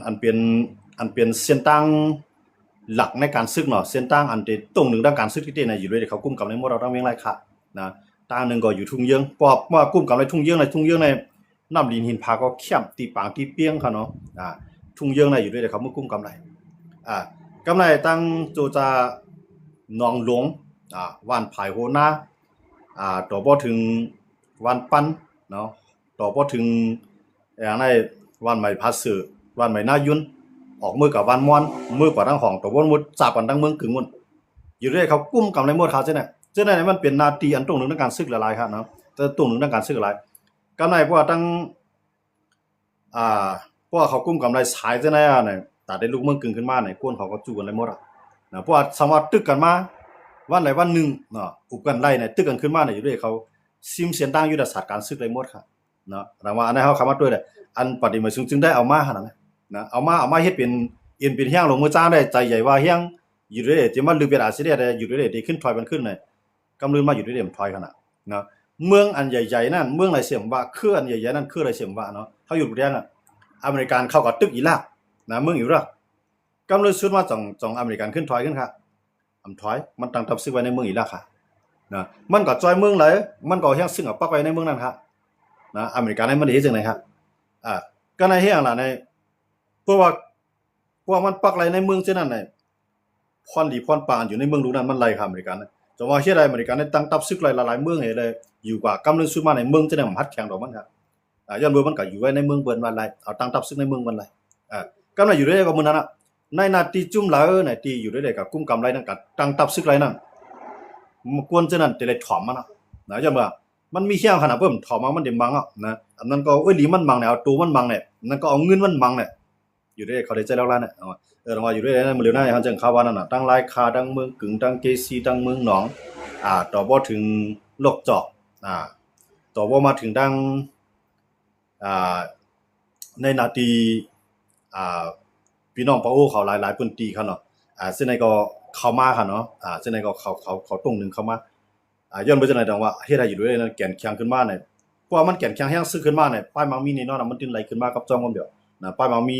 อันเป็นอันเป็นเส้นตั้งหลักในการซึกเนาะเส้นตั้งอันที่ตรงหนึ่งด้านการซึกที่เต้นอยู่ด้วยเขากุ้มกับในหมดเราต้องเวียงไรค่ะนะตั้งหนึ่งก็อยู่ทุ่งเยื้องปอบว่ากุ้มกับในทุ่งเยื้องในน้ำดินหินผาก็เข้มตีปางตีเปี้ยงค่ะเนาะทุ่งเยื้องในอยู่ด้วยเขาเมื่อกุ้มกำไรกำไรตั้งโจจาหนองหลวงวันผายโหน้าต่อพอถึงวันปั้นเนาะต่อพอถึงอย่างไรวันใหม่พัสสือวันใหม่หน้ายุ่นออกมือกับวันม้วนมือกว่าทั้งของตัววนมุดจับกันทั้งเมืองกึ่งมุนอยู่ด้วยเขากุ้มกับในหมดเขาเจ้าเนี่ยมันเป็นนาทีอันตรงหนึ่งในการซึกละลายครับเนาะแต่ตรงหนึ่งในการซึกละลายกำไรเพราะว่าตั้งเพราะว่าเขากุ้มกับในสายเจ้าเนี่ยแต่ได้ลูกเมืองกึ่งขึ้นมาเนี่ยก้นเขาก็จู่กันในหมดนะเพราะว่าสามารถตึกกันมาวันไหนวันหนึ่งเนาะอุบกันไล่เนี่ยตึกกันขึ้นมาเนี่ยอยู่ด้วยเขาซิมเสียนตั้งยุทธศาสตร์การซึกในหมดครับเนาะแต่ว่าอันนี้เขาคำว่าด้วยเลยอันปฏิมาจึงได้เอามาขนาดนั้นนะเอามาเฮ็ดเป็นเป็นเฮียงลงมือจ้างได้ใจใหญ่ว่าเฮียงอยู่ด้วยที่มันลือเป็นอาเซียนได้อยู่ด้วยที่ขึ้นถอยมันขึ้นเลยกำลือมาอยู่ด้วยมันถอยขนาดนะเมืองอันใหญ่ๆนั่นเมืองไรเสียมว่าเครืออันใหญ่ๆนั่นเครือไรเสียมว่าเนาะเขาอยู่เรียนอเมริกันเข้ากับตึกอิรักนะเมืองอิรักกำลือสุดมาจ่องอเมริกันขึ้นถอยขึ้นค่ะถอยมันตั้งทับซึกไว้ในเมืองอิรักค่ะนะมันก็จอยเมืองไหลมันก็เฮียงซึ่งเอาปักไว้ในเมืองนั้นค่ะนะอเมริกันให้มันดีจังได๋ครับก็ในเฮียงล่ะในเพราะว่ามันปักไรในเมืองเช่นนั้นน่ะพรดีพรปานอยู่ในเมืองลูกนั้นมันไล่ครับอเมริกันจะว่าเฮ็ดได้อเมริกันได้ตั้งทัพศึกหลายๆเมืองให้เลยอยู่กว่ากำลังสุดมาในเมืองเช่นนั้นมันฮัดแข่งดอกมันครับย้อนเบิ่งมันก็อยู่ไว้ในเมืองเบิ่นวันไล่เอาตั้งทัพศึกในเมืองมันไล่กำลังอยู่ได้ก็มื้อนั้นน่ะในนาทีจุ่มหลายน่ะที่อยู่ได้ก็กุมกำไรนั่นก็ตั้งทัพศึกไรนั่นมันกวนเช่นนั้นแต่เลยถอมมันนะย้อนว่ามันมีเฮียงขนาดเพิ่มถอมมามันได้บังนะอันนั้นก็หลีมันบังเนี่ยเอาตูมันบังเนี่ยนั่นก็เอาเงินมันบังเนี่ยอยู่ได้เขาได้ใจแล้วล่ะเนี่ยว่าอยู่ด้วยนะมื้อเร็วหน้าเขาจังข่าวว่านั่นน่ะตั้งหลายคาตั้งเมืองกึ่งตั้งเกซีตั้งเมืองหนองต่อบ่ถึงลกจอกต่อบ่มาถึงดังอ่าในนาทีพี่น้องปะโอ้เขาหลายๆพื้นที่คั่นเนาะซึ่งในก็เข้ามาคั่นเนาะซึ่งในก็เขาตรงนึงเข้ามาย้อนไปจังได๋ดังว่าเฮ็ดให้อยู่ด้วยนั่นแก่นแข็งขึ้นมาเนี่ยเพราะว่ามันแก่นแข็งแฮงซึกขึ้นมาเนี่ยป้ายมังมีนี่เนาะมันตึ้นไหลขึ้นมากับจ้องกันเดียวนะป้ายมังมี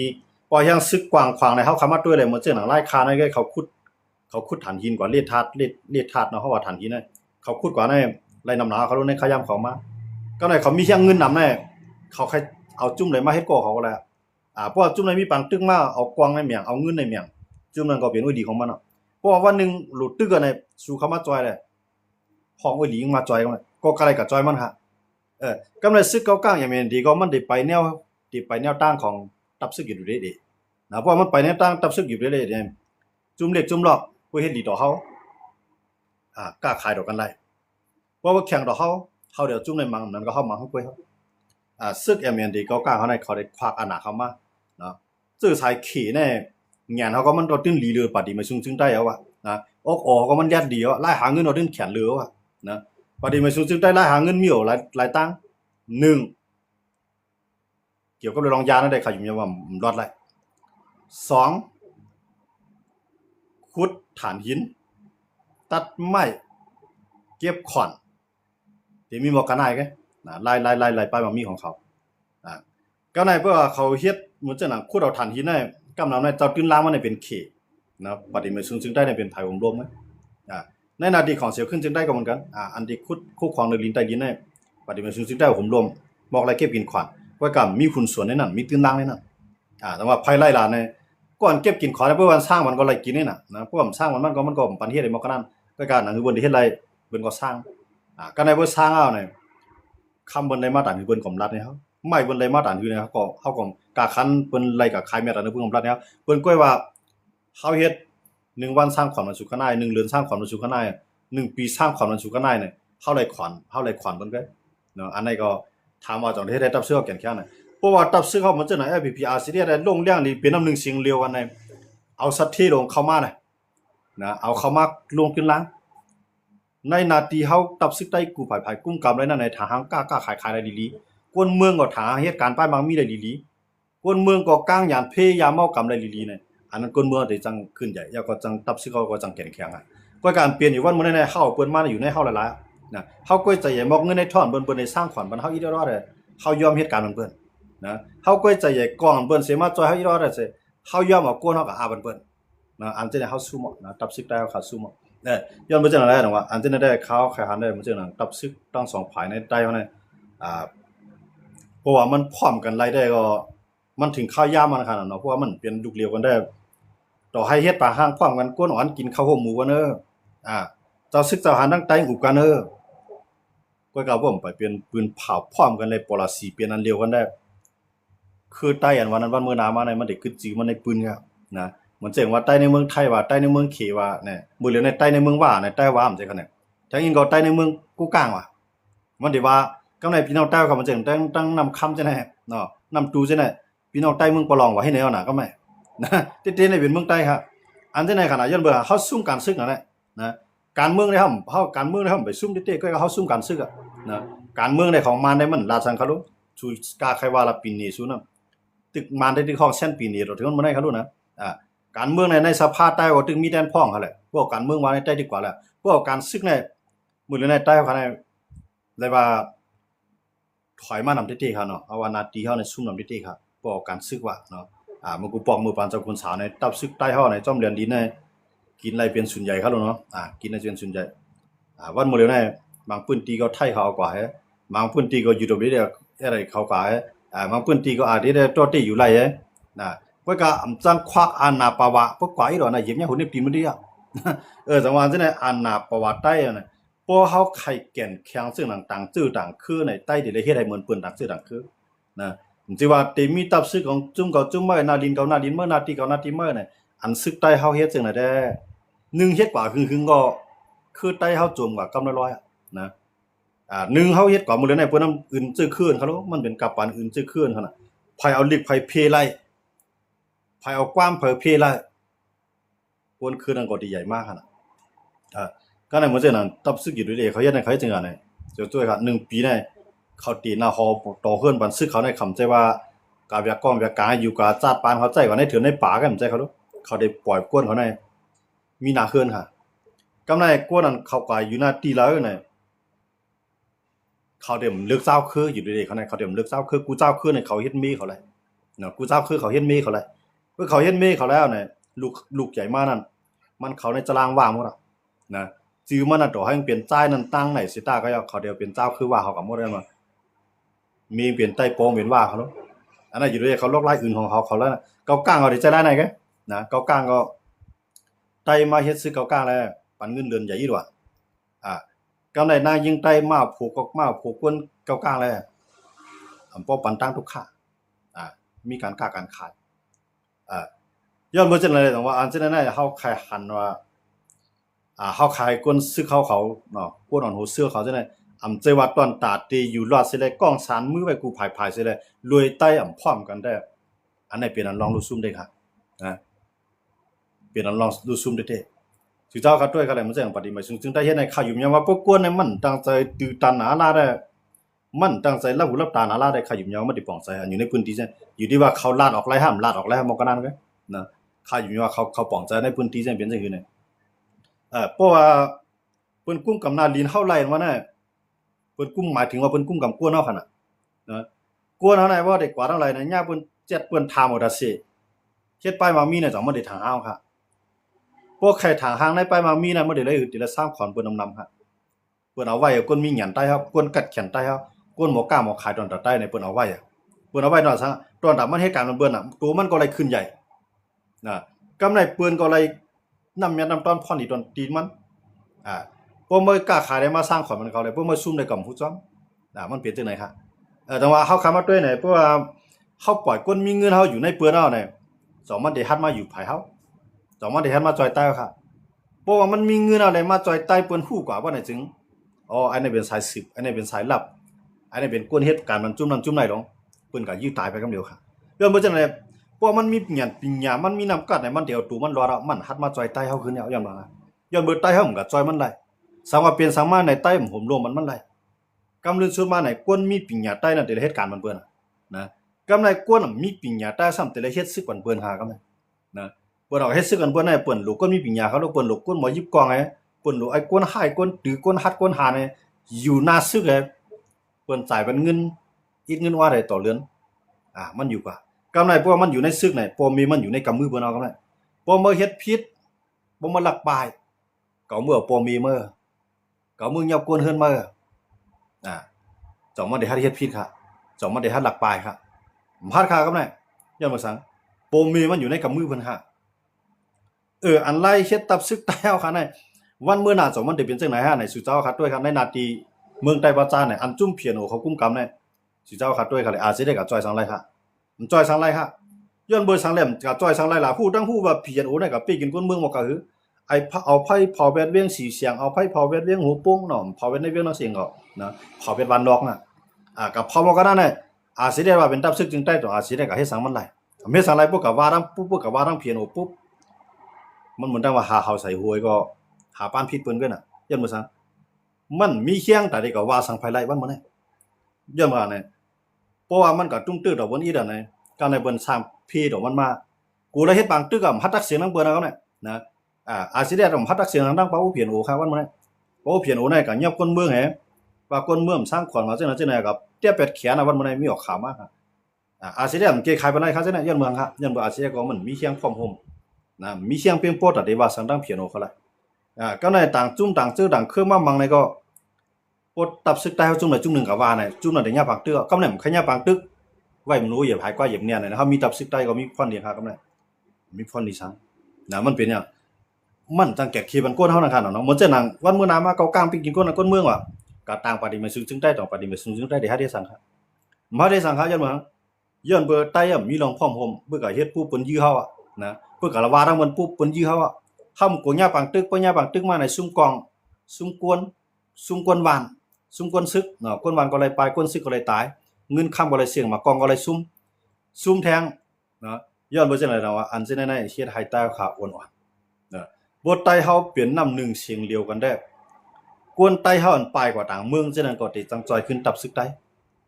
พอยังซึกกว้างขวางในเฮาเข้ามาด้วยเลยมันเจ้าหนังหลายคาในเขาขุดถ่านหินกว่าเลดธาตุเนาะเพราะว่าถ่านหินน่ะเขาขุดกว่าในไรน้ำหนาเขาลงในขยำเขามาก็ได้เขามีเฮียงเงินนำแน่เขาใครเอาจุ่มเลยมาเฮ็ดก่อเขาก็แล้วเพราะว่าจุ่มเลยมีปังตึกมาเอากวางในเมียงเอาเงินในเมียงจุ่มนั้นก็เป็นอ้อยดีของมันเนาะเพราะว่าวันนึงหลุดตึกกันในสู่เขามาจอยเลยห้องอ้อยหลีมาจอยมันก็กะไรกับจอยมันฮะกำไรซึกเก่าก้างอย่างแม่นดีก็มันได้ไปแนวตั้งของตับซึกอยู่ดีนะเพราะมันไปแนวตั้งตับซึกอยู่เรื่อยๆเนี่ยจุ่มเล็กจุ่มหลอกเพื่อเฮ็ดดีต่อเฮากล้าขายดอกกันได้เพราะว่าแข่งต่อเฮาเดี๋ยวจุ่มในมังนั้นก็เฮามังเฮากล้วยเฮาซึกแอมเมนดีก็กล้าเขาในเขาได้ควักอาณาเข้ามาเนาะซื่อสายขี่แน่แหงนเฮาก็มันก็ตึ้นหลีเรือปาดีมาซึ่งได้เอานะออกก็มันยัดดีเอาไล่หาเงินเอาตึ้นแขนเรือเอานะปาดีมาซึ่งได้ไล่หาเงินมีเอาหลายตัง1เกี่ยวกับเรื่องยานั่นได้ค่ะอยู่มีว่ารอดไล่2ขุดถ่านหินตัดไม้เก็บขอนที่มีหมอกกันได้กันไล่ไปมันมีของเขาก็ในเพื่อเขาเฮ็ดเหมือนจังนั้นขุดเอาถ่านหินได้กำนำในเจ้าตื้นล้างมันเป็นเขนะปฏิมาซึ่งได้เป็นภายองค์รวมนะในนาทีของเสียวขึ้นจึงได้ก็เหมือนกันอันที่ขุดคู่ของในลิ้นใต้ดินได้ปฏิมาซึ่งได้ผมรวมบอกอะไรเก็บกินขวานว่ากับมีคุณส่วนในนั้นมีตื้นล้างในนั้นแต่ว่าภายไล่ลาในก่อนเก็บกินขอได้เพื่อวันสร้างมันก็ไรกินนี่น่ะนะเพราะว่าสร้างมันก็ปันเฮ็ดได้มอกนั้นก็การนั้นคือเบิ่นเฮ็ดไรเบิ่นก็สร้างก็ในเบิ่นสร้างเอาเนี่ยคำเบิ่นได้มาตานคือเบิ่นกำลัดเนี่ยเฮาไม่เบิ่นได้มาตานคือเนี่ยเฮาก็กาคันเบิ่นไล่กับขายแม่ตานเพิ่นกำลัดเนี่ยเบิ่นก้อยว่าเฮาเฮ็ด1วันสร้างขวัญมันสุขนาย1เดือนสร้างขวัญมันสุขนาย1ปีสร้างขวัญมันสุขนายเนี่ยเฮาไล่ขวัญเบิ่นก็เนาะอันนี้ก็ถามว่าจังเฮ็ดได้ตับเสื้อแก่นแค่นั้นเพราะว่าตับซึกเขามันจะไหน LPPR สิได้ลงเรื่องนี้เป็นน้ำหนึ่งเสียงเร็วกันในเอาสัตว์ที่ลงเข้ามานะเอาเข้ามาลงขึ้นล้างในนาทีเฮาตับซึกได้กูภายกุ้มกำไรนั่นในทางกล้าขายได้ลีๆกวนเมืองก็ถาเหตุการณ์ป้ายบางมีได้ลีๆกวนเมืองก็ก้างยานเพยาเมากำได้ลีๆเนี่ยอันนั้นกวนเมืองได้จังขึ้นใหญ่แล้วก็จังตับซึกเขาก็จังแข็งแข็งก็การเปลี่ยนอยู่วันมื้อนั้นเฮาเปิ้นมาอยู่ในเฮาหลายๆนะเฮาก็ใจใหญ่มอกเงินในท่อนเปิ้นได้สร้างขวัญมันเฮาอีเด้อรอดเฮายอมเหตุการณ์มันเปิ้น นะเฮาก้อยใจใหญ่กองเปิ้นเสมาจอยเฮาอีรอดได้เสเฮายอมเอาก้นเฮาก็อาบันเปิ้นนะอันเจเนี่ยเฮาสู้หมดนะตับซึกได้เฮาขาสู้หมดย้อนบ่จังได๋นะว่าอันเจเนี่ยได้เขาไขหันได้มันจังนั้นตับซึกทั้งสองฝ่ายในใต้เฮาเนี่ยอ่าเพราะว่ามันพร้อมกันไล่ได้ก็มันถึงข้าวยามมันขนาดเนาะเพราะว่ามันเป็นลูกเดียวกันได้ต่อให้เฮ็ดปลาห้างพร้อมกันก้นอ่อนกินข้าวห่มหมูกันเจ้าซึกเจ้าหารทั้งใต้อุบกันก็ก็บ่ไปเป็นปืนเผาพร้อมกันเลยปลาสีเป็นอันเดียวกันได้คือใต้อันวันนั้นวันมื้อหน้ามาในมันได้คือจื้อมันในปืนครับนะเหมือนเจ๋งว่าใต้ในเมืองไทยว่าใต้ในเมืองเขว่าเนี่ยบ่เหลือในใต้ในเมืองว่าในใต้ว่ามันจังคั่นน่ะทั้งอิงก็ใต้ในเมืองกูกลางว่ะมันได้ว่ากำในพี่น้องใต้ก็มันจังตั้งนำคำจังได๋เนาะนำตูจังได๋พี่น้องใต้เมืองปะลองว่าให้แนวน่ะก็ไม่นะเต้ๆในเป็นเมืองใต้ครับอันจังได๋ขนาดย้อนเบิ่เฮาซุ่มการศึกนั่นแหละนะการเมืองในเฮาการเมืองในเฮาไปซุ่มเต้ๆก็เฮาซุ่มการศึกนะการเมืองในของมันได้มันราชังคารุชูกาใครว่าละปีนี้ซุนำตึกมันได้ที่ของเส้นปีนี้เราถึงมันบ่ได้คารุนะการเมืองในสภาใต้ก็ตึงมีแดนพ้องเขาแหละพวกการเมืองว่าในใต้ดีกว่าแหละพวกการศึกในมื้อในใต้เขาในเลยว่าถอยมานำเต้ๆครับเนาะเอาว่านาตีเฮาในซุ่มนำเต้ๆครับพวกการศึกว่าเนาะมันกูปอกมือปานเจ้าคนสาวในตับซึกใต้เฮาในจอมเรียนดินในกินอะไรเป็นส่วนใหญ่ครับเนาะกินอะไรเป็นส่วนใหญ่วันมื้อในบางพื้นที่ก็ไทยเขากว่าบางพื้นที่ก็อยู่ตรงนี้อะไรเขากว่าบางพื้นที่ก็อาจจะตัวที่อยู่ไรนะพวกก็จังควักอานาปาวะพวกกว่าอีหรอนะเยี่ยมเนี่ยหุ่นนี่ปีมันดีจังหวะนั้นอานาปาวะใต้นะพอเฮาไข่แก่นแข็งซึ่งต่างๆจื้อต่างคือในใต้ที่ได้เฮ็ดให้เหมือนปืนต่างจื้อต่างคือนะสิว่าเตมีตับซึกของจุ่มเก่าจุ่มเมื่อนาดินเก่านาดินเมื่อนาตีเก่านาตีเมื่อเนี่ยอันซึกใต้เฮาเฮ็ดจังได๋แท้1เฮ็ดกว่าคือก็คือใต้เฮาโจมกว่ากำละร้อยนะ1เฮาเฮ็ดกว่ามื้อนั้นเพิ่นนำอื่นจื้อคืนเขามันเป็นกับปานอื่นจื้อคืนคั่นน่ะไผเอาลิกไผเพไล่ไผเอาความไผเพไล่คนคืนนั้นก็ดีใหญ่มากคั่นน่ะก็ในมื้อนั้นตับซึกอยู่ด้วยเขาเฮ็ดให้ใครจังอ่ะเนี่ยเจ้าตัวครับ1ปีเนี่ยเขาตีหน้าฮอต่อเฮือนบันซึกเขาในคำใจว่ากาเวียก้อมเวียกาอยู่กับจาดปานเขาใจว่าในถือในป่ากันใจเขาดูเขาได้ปล่อยกวนเขาในมีหน้าเฮือนค่ะกำในกวนนั้นเขาก็อยู่หน้าตีแล้วเนี่ยเขาเดี๋ยวเลือกเจ้าคืออยู่ดีๆเขาในเขาเดี๋ยวเลือกเจ้าคือกูเจ้าคือในเขาเฮ็ดมีเขาเลยเนาะกูเจ้าคือเขาเฮ็ดมีเขาเลยเมื่อเขาเฮ็ดมีเขาแล้วเนี่ยลูกใหญ่มากนั่นมันเขาในตารางว่างหมดอ่ะนะจื้อมันน่ะต่อให้มันเปลี่ยนใจนั้นตั้งไหนสิตาก็เขาเดี๋ยวเป็นเจ้าคือว่าเขาก็หมดแล้วมามีเปลี่ยนใต้โปงเปลี่ยนว่าเขาเนาะอันนั้นอยู่ด้วยเขาลอกลายอื่นของเขาแล้วเกาก้างเขาได้ใจได้ไหนกันนะเกาก้างก็ไต้มาเฮ็ดซื้อเกาก้างแล้วปันเงินเดือนใหญ่อีหว่ากำไรนางยิงไต้มาผูกกอกมาผูกกวนเกาก้างแล้วป้อปันตั้งทุกค่ามีการค้าการขายย้อนบ่จังได๋แต่ว่าอันจังได๋เฮาขายหันว่าเฮาขายกวนซื้อเขาเนาะกวนอ่อนโหเสื้อเขาจังได๋ใจว่าตอนตาตีอยู่รอดสิได้กล้องสารมือไว้กูภายๆสิได้รวยใต้พร้อมกันได้อันนี้เป็นอันลองรู้ซุ่มได้ครับเป็นอันลองรู้ซุ่มได้สิเจ้าก็ด้วยก็ได้มันจังปฏิมาซึ่งได้เฮ็ดให้ข้าอยู่ยามว่าพวกกวนเนี่ยมันตั้งใจตื้อตันหาลาได้มันตั้งใจรับหูรับตาหาลาได้ข้าอยู่ยามมันได้ปองใจอยู่ในพื้นที่ซั่นอยู่ที่ว่าเขาลาดออกไล่ห้ามลาดออกไล่ห้ามก็นั้นกันนะข้าอยู่ยามว่าเขาปองใจในพื้นที่ซั่นเป็นจังซี่เนี่ยเพราะว่าเพิ่นกุ้มกำนาลีนเฮาไล่ว่าน่ะเพิ่นกุ้มหมายถึงว่าเพิ่นกุ้มกำกวนเฮาคั่นน่ะนะกวนเฮาไหนว่าได้กว่าทั้งหลายน่ะย่าเพิ่นเจ็ดเพิ่นทามเอาดาเซเฮ็ดไปมามีน่ะจังบ่ได้ทางเฮาค่ะพวกใครทางหางในไปมามีน่ะบ่ได้เลยติละสร้างขอนเพิ่นนำค่ะเพิ่นเอาไว้คนมีหยันใต้ครับคนกัดแขนใต้ครับคนหมอกล้าหมอขายตอนตะใต้ในเพิ่นเอาไว้เพิ่นเอาไว้นอนซะตอนตะมันเหตุการณ์มันเบิ่นน่ะตัวมันก็เลยขึ้นใหญ่นะกำไรเปิ้นก็เลยนำยัดนำตอนพ่อนอีตอนตีนมันพวกมันกล้าขายได้มาสร้างขอนมันเขาเลยพวกมันซุ่มในกำผู้จ้อมมันเป็นจังได๋ครับแต่ว่าเฮาคำมาด้วยไหนเพราะว่าเฮาปล่อยคนมีเงินเฮาอยู่ในเปิ้นเฮาเนี่ย2มันได้ฮัดมาอยู่ภายเฮา2มันได้ฮัดมาจอยใต้ครับเพราะว่ามันมีเงินอะไรมาจอยใต้เปิ้นฮู้กว่าว่าไหนจึงอันนี้เป็นสายสืบอันนี้เป็นสายลับอันนี้เป็นกวนเหตุการณ์มันจุ่มนั้นจุ่มไหนดองเปิ้นก็ยื้อตายไปกำเดียวค่ะเรื่องบ่จังได๋เพราะมันมีหยันปิญญามันมีน้ำกัดให้มันเดียวตูมันรอดมันฮัดมาจอยใต้เฮาขึ้นแล้วย้อนว่าย้อนเบิดใต้เฮามันก็จอยมันได้สังว่าเป็นสังมาในใต้ผมรวมมันได้กำลืนสุดมาไหนกวนมีปิญญาใต้นั่นแต่ละเหตุการณ์มันเปิ้นนะกำไรกวนมีปิญญาใต้ซ้ำแต่ละเฮ็ดซึกกันเปิ้นหากำนะเปิ้นเอาเฮ็ดซึกกันเปิ้นให้เปิ้นลูกกวนมีปิญญาเขาลูกเปิ้นลูกกวนหมอยิบกองให้เปิ้นลูกไอ้กวนหายกวนตือกวนฮัดกวนหาเนี่ยอยู่หน้าซึกให้เปิ้นจ่ายเป็นเงินอีกเงินว่าได้ต่อเดือน มันอยู่กว่ากำไรพวกมันอยู่ในซึกไหนปอมีมันอยู่ในกำมือเพิ่นเอากำไรปอมาเฮ็ดผิดบ่มาลักปายเก่าเมื่อปอมีเมื่อเก่ามือยับกวนเฮือนเมื่อจ่องมาได้เฮ็ดผิดค่ะจ่องมาได้ลักปายค่ะพาดค่ะกำไรย้อนมาสังปอมีมันอยู่ในกำมือเพิ่นค่ะอันไล่เฮ็ดตับซึกใต้เอาค่ะในวันเมื่อหน้าจ่องมันได้เป็นจังไหนฮะในสุเจ้าค่ะด้วยครับในนาทีเมืองใต้บาจาเนี่ยอันจุ่มเพียนโอเขากุมกำเนี่ยสุเจ้าค่ะด้วยค่ะเลยสิได้กับจอยสังไรค่ะมันจอยสังไรค่ะย้อนเบอร์สังแหลมกับจอยสังไรล่ะผู้ตั้งผู้ว่าเพียนโอเนี่ยกับปีกินก้นเมืองบ่ก็คือไอ้เอาไผเผาแวดเวียงสีเสียงเอาไผเผาแวดเวียงหูโป้งเนาะเผาแวดในเวียงนอกเสียงก็นะเผาแวดวันดอกน่ะกับเผาบ่ก็นั่นน่ะสิได้ว่าเป็นตับซึกจึงใต้ต่อสิได้กับเฮ็ดสังมันไหลเฮ็ดสังไรปุ๊บก็ว่าทั้งปุ๊บก็ว่าทั้งเพียนโอปุ๊บมันเหมือนดังว่าหาเฮาใส่หวยก็หาปานผิดเปิ้นกันน่ะย้อนบ่ซังมันมีเคียงแต่ได้ก็ว่าสังไผไล่วันบ่ได้ย้อนว่าเนี่ยเพราะว่ามันก็ตุ้งตื้อดอกบนอีดน่ะการในเบิ่นสร้างพี่ดอกมันมากูเลยเฮ็ดบางตึกก็ฮัดตักเสียงนำเบิ่นเอาเนี่ยนะสิได้ต้องฮัดตักเสียงทางดังเป้าเพียนโอค่ะวันบ่ได้เป้าเพียนโอเนี่ยก็ยับคนเมืองแหว่าคนเมืองสร้างขวัญมาจังนั้นจังได๋ก็เตี้ยเป็ดแขนวันบ่ได้มีออกข่าวมาครับสิได้มันเกยขายปานใดครับจังได๋ย้อนเมืองครับย้อนบ่สิได้ก็มันมีเคียงพร้อมห่มนะมีเคียงเพียงโปดได้ว่าสังดังเพียนโอเขาล่ะก็ในต่างจุ้มต่างจื้อต่างเครื่องมามังในก็ปดตับซึกใต้เฮาจุ้มไหนจุ้มนึงก็ว่าเนี่ยจุ้มน่ะได้ยาปากตึกกำนั้นขยะปากตึกไว้มันรู้อย่าหายกว่าอย่าเนี่ยนะครับมีตับซึกใต้ก็มีพรดีครับกำนั้นมีพรดีซังนะมันเป็นหยังมันตั้งแก่ขี้มันก้นเฮานั่นค่ะเนาะเหมือนจังนั้นวันมื้อหน้ามาเกากลางไปกินก้นก้นเมืองว่ะก็ต่างปฏิมาซึ่งใต้ต้องปฏิมาซึ่งใต้ได้หาได้สังครับมาได้สังครับย้อนว่าย้อนเบอร์ใต้มีรองพร้อมห่มเพื่อก็เฮ็ดผู้เปิ้นยื้อเฮานะเพื่อก็ละว่าทั้งมันผู้เปิ้นยื้อเฮาห้ำกญาปังตึกปญาปังตึกมาในซุ้มกองซุ้มกวนหวานซุ้มกวนซึกเนาะกวนหวานก็เลยปลายกวนซึกก็เลยตายเงินค้ำก็เลยเสี่ยงมากองก็เลยซุ่มแทงเนาะย้อนบ่จังได๋เนาะว่าอันซิในเฮ็ดให้ใต้ขาอ่อนๆเนาะบ่ใต้เฮาเปลี่ยนน้ำหนึ่งเสียงเดียวกันได้กวนใต้เฮาอันปลายกว่าต่างเมืองจังนั้นก็ติจังจอยขึ้นตับซึกใต้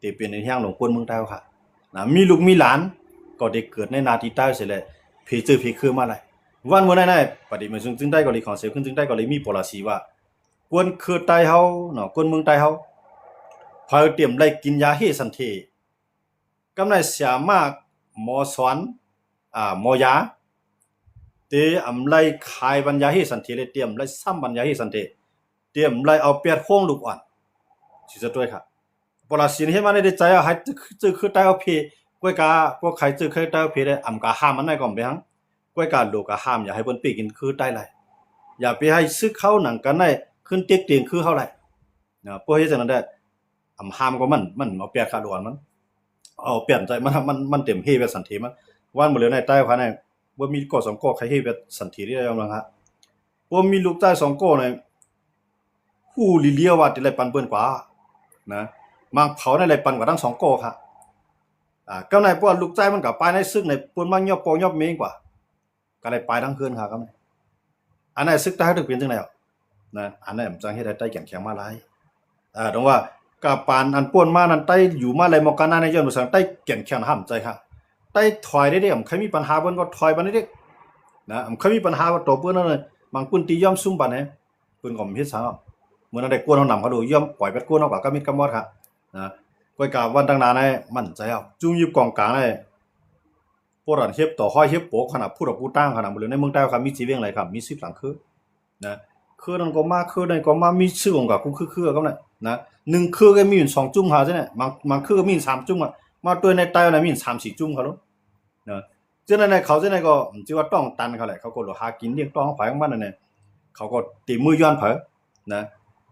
ติเป็นในแห่งหลวงกวนเมืองใต้ค่ะนะมีลูกมีหลานก็ได้เกิดในนาทีใต้เสียแล้วผีจื้อผีคือมาหลายวันมื้อนั้นปฏิมาซึ่งใต้ก็เลยขอเสียขึ้นซึ่งใต้ก็เลยมีปลาสีว่ากวนคือใต้เฮาเนาะกวนเมืองใต้เฮาพอเตรียมไล่กินยาเฮสันเทกำไรสามารถหมอสอนหมอยาเตอำไล่ขายบรรยาเฮสันเทเลยเตรียมไล่ซ้ำบรรยาเฮสันเทเตรียมไล่เอาเปียดโค้งลูกอ่อนสิจะด้วยครับปลาสีเฮ็ดมาได้ใจให้จื้อคือใต้เอาเพกวยกาพวกใครจื้อเคยใต้เอาเพได้อำกาห้ามมันได้ก่อนไปหังกวยการโลกห้ามอย่าให้เพิ่นปีกินคือใต้ไหลอย่าไปให้ซึกเขาหนังกันได้ขึ้นเต็กเตียงคือเฮาไหลนะพวกเฮ็ดจังนั้นได้ห้ามก็มันเอาเปียกขาดอ่อนมันเอาเปลี่ยนใจมันเต็มเฮเวสันทีมันวันบ่เหลือในใต้ค่ะในบ่มีก่อ2ก่อใครเฮเวสันทีได้ยอมรับฮะบ่มีลูกใต้2ก่อในฮู้ลิเลียว่าติไลปันเปิ้นกว่านะมังเผาในไลปันกว่าทั้ง2ก่อค่ะก็ในพวกลูกใต้มันก็ไปในซึกในเปิ้นมังยอบปอยอบเมงกว่าก็ได้ไปทั้งคืนค่ะครับอันไหนซึกใต้ถึงเป็นจังได๋นะอันไหนมันจังเฮ็ดให้ใต้แข็งแข็งมาหลายตรงว่ากะปานอันป่วนมานั้นใต้อยู่มาเลยมอกานาในย้อนบ่สังใต้แข็งแข็งห้ามใจค่ะใต้ถอยได้ใครมีปัญหาเพิ่นก็ถอยบัดนี้เด้นะใครมีปัญหาว่าตัวเพิ่นนั่นบางปืนตีย่อมซุ่มบัดนี้เพิ่นก็เฮ็ดซะเหมือนได้กวนเฮานำเขาดูย่อมปล่อยเป็ดกวนเฮาก็มิดกำมอดค่ะนะก้อยกะวันตั้งนานให้มั่นใจเอาจุ่มอยู่กองกลางได้พวกนั้นเฮ็ดต่อห้อยเฮ็ดโปกขนาดพูดผู้ตั้งขนาดบ่เลยในเมืองใต้ครับมีสิเวียงหลายครับมี10หลังคือนะคือนั้นก็มาคือนั้นก็มามีชื่อของกับกูคือก็นะ1คือก็มีอยู่2จุ่มหาซั่นน่ะบางคือก็มี3จุ่มมาตัวในใต้น่ะมี3-4จุ่มเขาเนาะนะจังนั้นเขาจังนั้นก็สิว่าต้องตันเขาแหละเขาก็หากินเลี้ยงต้องไผของมันนั่นแหละเขาก็ตีมือย้อนเผอนะ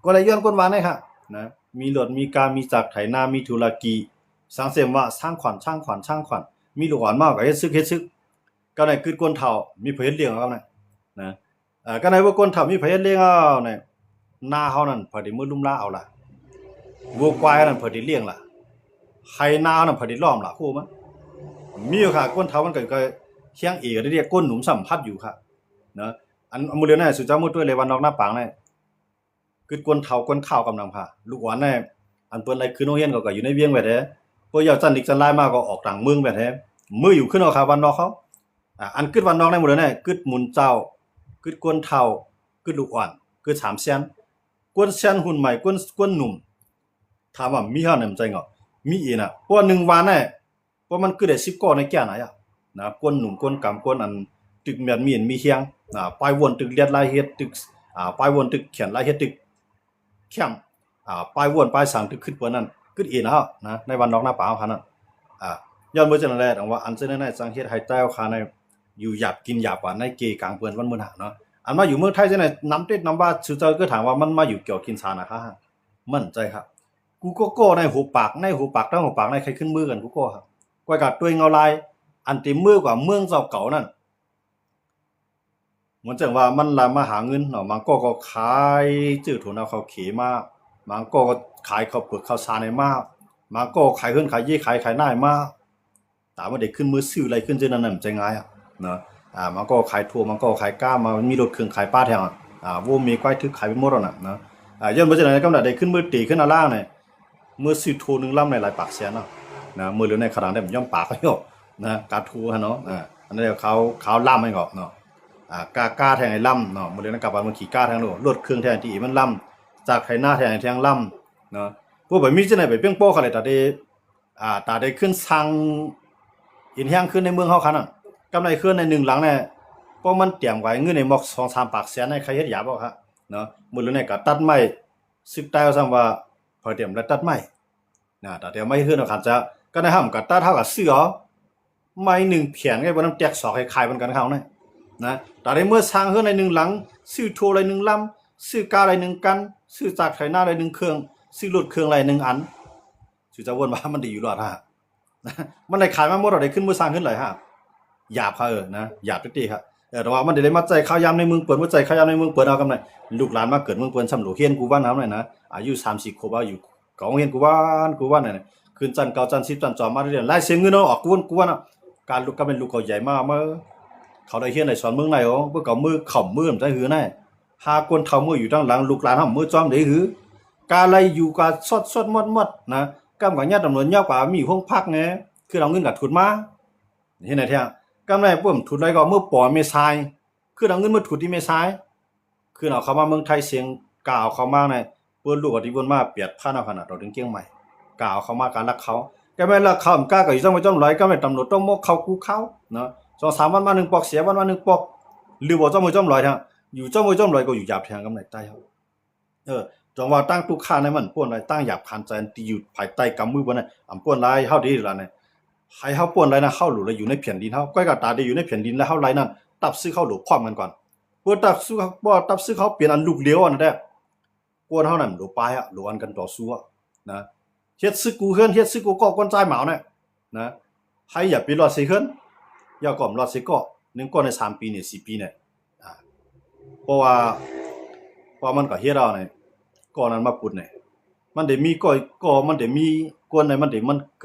ก็เลยย้อนคนหวานได้ค่ะนะมีรถมีการมีจักรไถนามีธุรกิจสังเสมว่าสร้างขวัญมีลูกอ่อนมากก็เฮ็ดซึกก็ได้คือกวนเฒ่ามีเพิ่นเลี้ยงเอานะก็ได้ว่ากวนเฒ่ามีเพิ่นเลี้ยงเอาเนี่ยนาเฮานั่นพอได้มือลุ่มลาเอาล่ะวัวควายนั่นพอได้เลี้ยงล่ะไห้นานั่นพอได้ล้อมล่ะคู่มันมีอยู่ค่ะกวนเฒ่ามันก็เคียงเอได้เรียกก้นหนุ่มสัมผัสอยู่ค่ะนะอันมื้อเดียวนั้นสุเจ้ามื้อด้วยเลยวันนอกหน้าปางนี่คือกวนเฒ่ากวนข้าวกำลังค่ะลูกอ่อนนี่อันเปิ้นไรคือโรงเรียนก็อยู่ในเวียงแบบแท้พวกยาวจันดิกจันลายมาก็ออกต่างเมืองแบบแท้มืออยู่ขึ้นเอาค่ะวันนอกเขาอันกึดวันนอกในหมดเลยนี่กึดหมุนเจ้ากึดกวนเฒ่ากึดลูกอ่อนกึด3เซียนกวนเซียนหุ่นใหม่กวนหนุ่มถามว่ามีเฮาเนี่ยมันใจเงาะมีอีน่ะเพราะว่า1วันน่ะ เพราะมันคือได้10ก้อในแก่ไหนอ่ะนะก้นหนุ่มก้นกำก้นอันตึกเมียนมีนมีเฮียงปลายวนตึกเลียดลายเฮ็ดตึกปลายวนตึกเขียนลายเฮ็ดตึกเข้มปลายวนปลายสังตึกขึ้นเปิ้นนั่นขึ้นอีนะฮะนะในวันนอกหน้าป่าคั่นน่ะย้อนเมื่อจังได๋ว่าอันซื่อนั้นสังเฮ็ดให้ใต้เอาคาในอยู่หยาบกินหยาบว่าในเกกลางเปิ้นวันมื้อหาเนาะอันมาอยู่เมืองไทยจังได๋น้ำเต็ดน้ำว่าชื่อเจ้าก็ถามว่ามันมาอยู่เกี่ยวกินชานะฮะมั่นใจครับกูก็โก้ในหูปากในหูปากทั้งหูปากในใครขึ้นมือกันกูก็ครับกว่ากับด้วยเงาลายอันเต็มมือกว่าเมืองเจ้าเก่านั่นเหมือนจังว่ามันลามาหาเงินเนาะมันก็ขายจื้อถุนเอาเขาเขมามันก็ขายข้าวเปลือกข้าวสารให้มามันก็ขายเฮือนขายเย่ขายหน้าให้มาถามว่าเด็กขึ้นมือซื้ออะไรขึ้นจังนั้นน่ะใจง่ายอ่ะเนาะมันก็ขายทั่วมันก็ขายก้ามามันมีรถเครื่องขายป้าแถววมีก้อยทึกขายไปหมดแล้วน่ะเนาะย้อนบ่จังได๋กำลังได้ขึ้นมือตีขึ้นอาล่างเนี่ยมือซื้อโทนึงลำในหลายปากแสนเนาะนะมือเหลือในขนาดได้ย่อมปากก็อยู่นะกาทูฮะเนาะอันนี้เขาล่ำให้ก็เนาะกาแทงไอ้ล่ำเนาะมื้อเดือนกลับบ้านมันขี่กาแทงโลรถเครื่องแทงที่มันล่ำจากไถนาแทงไอ้แทงล่ำเนาะพวกแบบมีจังได๋ไปเปียงโป้เขาเลยตาได้ขึ้นสั่งอินแฮงขึ้นในเมืองเฮาคั่นน่ะกำไรขึ้นใน1หลังเนี่ยเพราะมันเตรียมไว้เงินในหมอก 2-3 ปากแสนให้ใครเฮ็ดหยาบ่ครับเนาะมื้อเหลือในก็ตัดไม้ซึกตายว่าซั่นว่าพอเตรียมแล้วตัดไม้แต่เดี๋ยวไม่ขึ้นเอาคันจะก็ได้ห้ามกับตัดเท่ากับเสือไม้1แผ่นไงบ่นำแตกศอกให้ขายมันกันเขานะแต่ได้เมื่อสร้างเฮือนใน1หลังซื้อโทรอะไร1ลำซื้อกาอะไร1กันซื้อจากไถนาอะไร1เครื่องซื้อรถเครื่องอะไร1อันสิจะวนว่ามันดีอยู่รอดฮะมันได้ขายมาหมดได้ขึ้นเมื่อสร้างขึ้นเลยฮะหยาบเขานะหยาบติครับแต่ว่ามันได้มาใจข้าวยามในเมืองเปิดมาใจข้าวยามในเมืองเปิดเอากำไรลูกหลานมาเกิดเมืองเปิดสำหรับเฮียนกูว่าน้ำเลยนะอายุ30ขวบอยู่ก็เฮียนกูว่าน่ะคืนจันเก่าจัน10จันจอมมาเรื่อยๆไล่เสียงเงินเนาะออกกูว่าน่ะการลูกก็เป็นลูกเขาใหญ่มากเมื่อเขาได้เฮียนได้สอนเมืองไหนอ๋อเพื่อเขามือข่มมือใจหือแน่หาคนเฒ่ามืออยู่ทางหลังลูกหลานเฮามือจอมได้หือกาไลอยู่กาสดๆมดๆนะกำกับญาติตำรวจยาวกว่ามีห้องพักไงคือเอาเงินกับทุนมาเห็นไหนแท้กำไรพวกทุนไรก็เมื่อปอเมษายคือเอาเงินมาทุนที่เมษายคือเอาเข้ามาเมืองไทยเสียงกล่าวเข้ามาในเปิ้นลูกที่เพิ่นมาเปียดผ้าเอาขนาดเราถึงเกียงใหม่กล่าวเข้ามาการรักเขาก็ไม่รักเขากล้าก็อยู่จังไว้จ้อมร้อยก็ไม่ตำรวจต้องมกเขากูเขาเนาะ2-3วันมา1ปอกเสียวันมา1ปอกหรือบ่จ้อมไว้จ้อมร้อยทางอยู่จ้อมไว้จ้อมร้อยก็อยู่หยาบแทงกำไรใต้เฮาจังว่าตั้งทุกค่าในมันป่วนไรตั้งหยาบคันใจที่อยู่ภายใต้กำมือบ่น่ะป่วนไรเฮาดีล่ะเนี่ยให้เฮาป่วนไรนะเฮาหลุแล้วอยู่ในแผ่นดินเฮาก้อยก็ตาได้อยู่ในแผ่นดินแล้วเฮาไรนั่นตับซื้อเข้าหลุพร้อมกันก่อนบ่ตับซื้อเขาเปลี่ยนอันลูกเลี้ยวอันนั้นแหละกวนเฮานั่นหลุปลายหลุอันกันต่อสู้นะเฮ็ดซึกกูเฮือนเฮ็ดซึกกูก็ก้นใจหมาวน่ะนะให้อย่าไปรอดสิเฮือนอย่าก่อมรอดสิก็1ก้อนใน3ปีนี่4ปีเนี่ยเพราะว่ามันก็เฮ็ดเอาเนี่ยก่อนนั้นมาปุดเนี่ยมันได้มีก็มันได้มีกวนในมันได้มันเ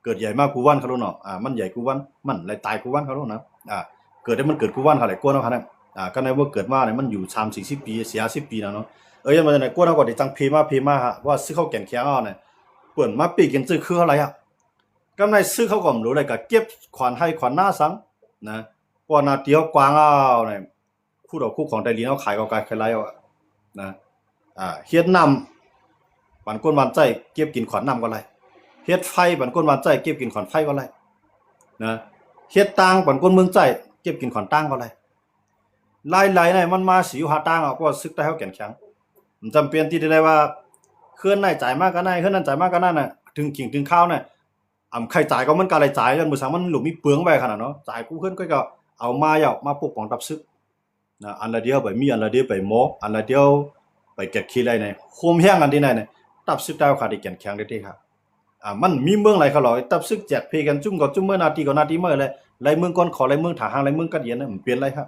กิดใหญ่มากกูวันเขารู้เนาะมันใหญ่กูวันมันเลยตายกูวันเขารู้นะเกิดได้มันเกิดกูวันเขาเลยกวนเอาคั่นน่ะก็ในว่าเกิดมาเนี่ยมันอยู่30-40ปี40ปีแล้วเนาะยังมาจากไหนกวนเอาก็ได้จังเพมาฮะว่าซื้อข้าวแกงแข็งเอาเนี่ยเปิ้นมาปีกินซื้อคืออะไรอ่ะกำไรซื้อเขาก็บ่รู้เลยก็เก็บขวัญให้ขวัญหน้าสังนะพอนาเตียวกวางเอาเนี่ยคู่ดอกคู่ของไดลีเฮาขายก็ขายไรเอานะเฮ็ดน้ำปันก้นวันใจเก็บกินขอนน้ำก็ไรเฮ็ดไฟปันก้นวันใจเก็บกินขอนไฟก็ไรนะเฮ็ดตางปันก้นเมืองใจเก็บกินขอนตางก็ไรหลายๆเนี่ยมันมาสิอยู่หาตางก็ซึกได้เฮาแก่นแข็งมันจำเป็นที่ได้ว่าเคลื่อนไหนจ่ายมากก็ได้เคลื่อนนั้นจ่ายมากก็นั่นน่ะถึงกิ่งถึงข้าวเนี่ยใครจ่ายก็มันก็เลยจ่ายจนมื้อสังมันหลุมมีเปลืองไว้ขนาดเนาะจ่ายกูขึ้นก็เอามามาปกป้องตับซึกนะอันละเดียวไปมีอันละเดียวไปหมออันละเดียวไปเก็บขี้ไรเนี่ยโฮมแห้งอันที่ไหนเนี่ยตับซึกดาวขาดอีกแก่นแข็งได้ที่ครับมันมีเมืองไหนเขาหรอตับซึกแจกเพกันจุ่มกับจุ่มเมื่อนาทีกับนาทีเมื่อไรไรเมืองก่อนขอไรเมืองถาหางไรเมืองกัดเย็นนะมันเปลี่ยนไรครับ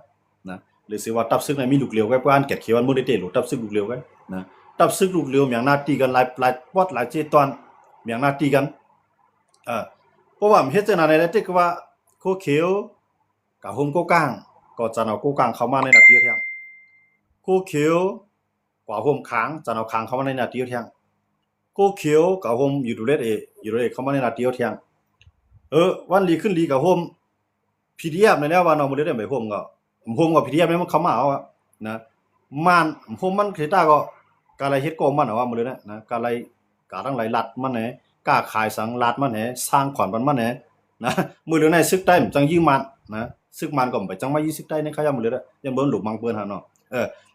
นะหรือสิว่าตับซึกในมีลูกเลี้ยวไว้บ้านเก็บขี้วันมื้อได้เตะหรือตับซึกลูกเลี้ยวไว้นะตับซึกลูกเลี้ยวอย่างนาทีกันหลายปอดหลายเจตอนอย่างนาทีกันเพราะว่ามันเฮ็ดจังได๋ได้ที่ว่าโคเขียวกับโฮมโกก้างก็จะเอาโกก้างเข้ามาในนาทีเที่ยงโคเขียวกว่าโฮมค้างจะเอาค้างเข้ามาในนาทีเที่ยงโกเขียวกับโฮมอยู่ดูเลสอยู่เลยเข้ามาในนาทีเที่ยงวันลีขึ้นลีกับโฮม PDF ในแล้วว่าเนาะบ่ได้ไปโฮมก็โฮมกับ PDF เนี่ยมันเข้ามาเอานะมันโฮมมันคือตาก็กะไรเฮ็ดก็มันว่ามื้อนะกะไรกะทั้งหลายรัดมันแหนกล้าขายสังรัดมันแหนสร้างขวัญมันแหน นะมือเหลือในซึกใต้จังยี่มันนะซึกมันก็ไปจังมายี่ซึกใต้ในข้ายามมือเหลือยังเบิ่งหลุมบางเปิ้นหาเนาะ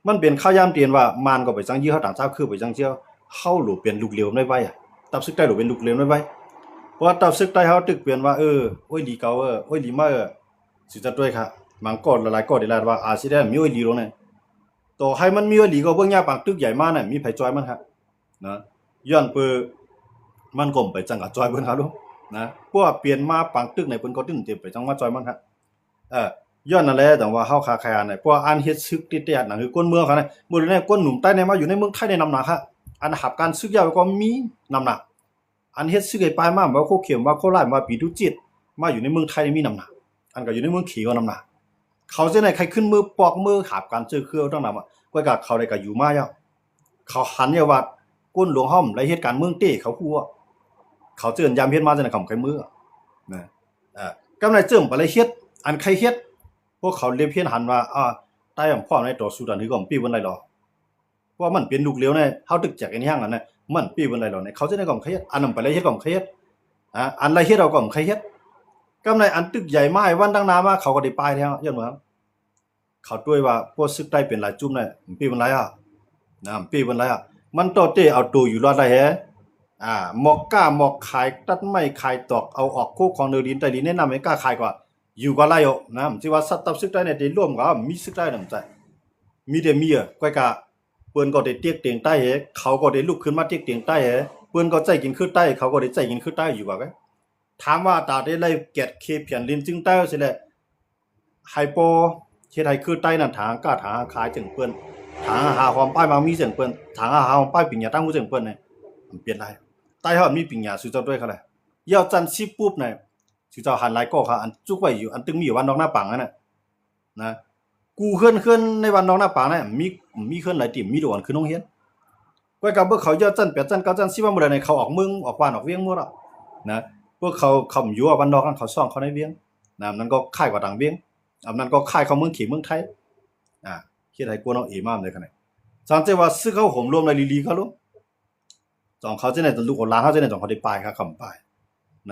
มันเป็นข้ายามเตียนว่ามันก็ไปจังยี่เฮาต่างชาติคือไปจังเจียวเฮาหลุเป็นลูกเหลียวได้ไว้ตับซึกใต้หลุเป็นลูกเหลียวได้ไว้เพราะตับซึกใต้เฮาตึกเปลี่ยนว่าโอ้ยดีเก่าโอ้ยดีมาสิจะด้วยค่ะบางกอดหลายๆกอดได้ลาว่าอาสิได้มีโอ้ยดีลงเนี่ยต่อให้มันมีโอ้ยดีก็เบิ่งยาปางตึกใหญ่มาน่ะมีไผจอยมันครับนะย้อนเปิ้มันก็ไปจังกับจอยเพิ่นครับลูกนะพวกเปลี่ยนมาปางตึกในเพิ่นก็ตึ้งเต็มไปจังว่าจอยมันครับย้อนนั่นแหละแต่ว่าเฮาคาคายอันไหนพวกอันเฮ็ดซึกติดๆนั่นคือก้นเมืองเขาเนี่ยมื้อนี้ก้นหนุ่มใต้ในมาอยู่ในเมืองไทยในนำหนักครับอันหับการซึกยาวก็มีนำหนักอันเฮ็ดซึกไอ้ปลายมาว่าโคเข็มว่าโคราชว่าปีทุจิตมาอยู่ในเมืองไทยมีนำหนักอันก็อยู่ในเมืองขี่ก็นำหนักเขาจะไหนใครขึ้นมือปอกมือหับการเจอคือต้องนำก็กับเขาได้ก็อยู่มาแล้วเขาหันเนี่ยว่าก้นหลวงห้อมและเหตุการณ์เมืองเต้เขาฮู้ว่าเขาเจิญยามเฮ็ดมาจังได๋เขาไคมือนะกำไรเจิมไปเลยเฮ็ดอันใครเฮ็ดพวกเขาเรียกเพี้ยนหันว่าใต้พ่อในต่อสู้ดันคือก็ปีวันไรหรอเพราะมันเป็นลูกเหลียวเนี่ยเฮาตึกแจกอันนี้หั่งนั่นน่ะมันปีวันไรหรอเนี่ยเขาจะได้ก็ใครเฮ็ดอันนั้นไปเลยเฮ็ดก็ใครเฮ็ดอันไรเฮ็ดเราก็ใครเฮ็ดกำไรอันตึกใหญ่มาวันดังนามาเขาก็ได้ปลายแล้วย้อนว่าเขาด้วยว่าพวกซึกใต้เป็นหลายจุ่มเนี่ยปีวันไรนะปีวันไรมันโตเตเอาตัวอยู่รอดได้แฮหมอกก้าหมอกขายตัดไม้ขายตอกเอาออกโคกของเนดินใต้ดินแนะนำให้กล้าขายกว่าอยู่ก็ไล่ออกนะที่ว่าสัตว์ตับซึกได้เนี่ยได้ร่วมก็มีซึกได้นำใจมีแต่มีก้อยกะเปิ้นก็ได้เตียกเตียงใต้เฮเขาก็ได้ลุกขึ้นมาเตียกเตียงใต้เฮเปิ้นก็ใจกินคือใต้เขาก็ได้ใจกินคือใต้อยู่ว่าไงถามว่าตาได้ไล่เกียรติเคเพียนลินจึงใต้สิแหละไฮโปเฮ็ดให้คือใต้นั่นทางกล้าทางขายจึงเปิ้นทางหาความป้ายมามีเสียงเปิ้นทางหาความป้ายปิญญาตั้งหูเสียงเปิ้นเนี่ยมันเปลี่ยนได้ใต้เฮามีปิญญาสุเจ้าด้วยเขาแหละยาวจันสิปุ๊บเนี่ยสิเจ้าหันหลายก็ค่ะอันจุกไว้อยู่อันตึงมีอยู่วันนอกหน้าปังนั่นน่ะนะกูขึ้นในวันนอกหน้าปังน่ะมีขึ้นหลายติ่มมีโดนขึ้นโรงเรียนก้อยกับพวกเขายอดจัน8จัน9จัน10ว่ามื้อใดเขาออกเมืองออกบ้านออกเวียงหมดอ่ะนะพวกเขาอยู่วันนอกนั้นเขาซ่องเขาในเวียงนะนั้นก็ค่ายกว่าต่างเวียงอันนั้นก็ค่ายเขาเมืองขี่เมืองไทยเฮ็ดให้กวนเอาเอมามเลยคั่นน่ะจังใจว่าซื้อเขาห่มรวมในลีๆเขาลูกจองเขาจะไหนตะลูกหลานเขาจะไหนจองเขาได้ป้ายครับคำป้าย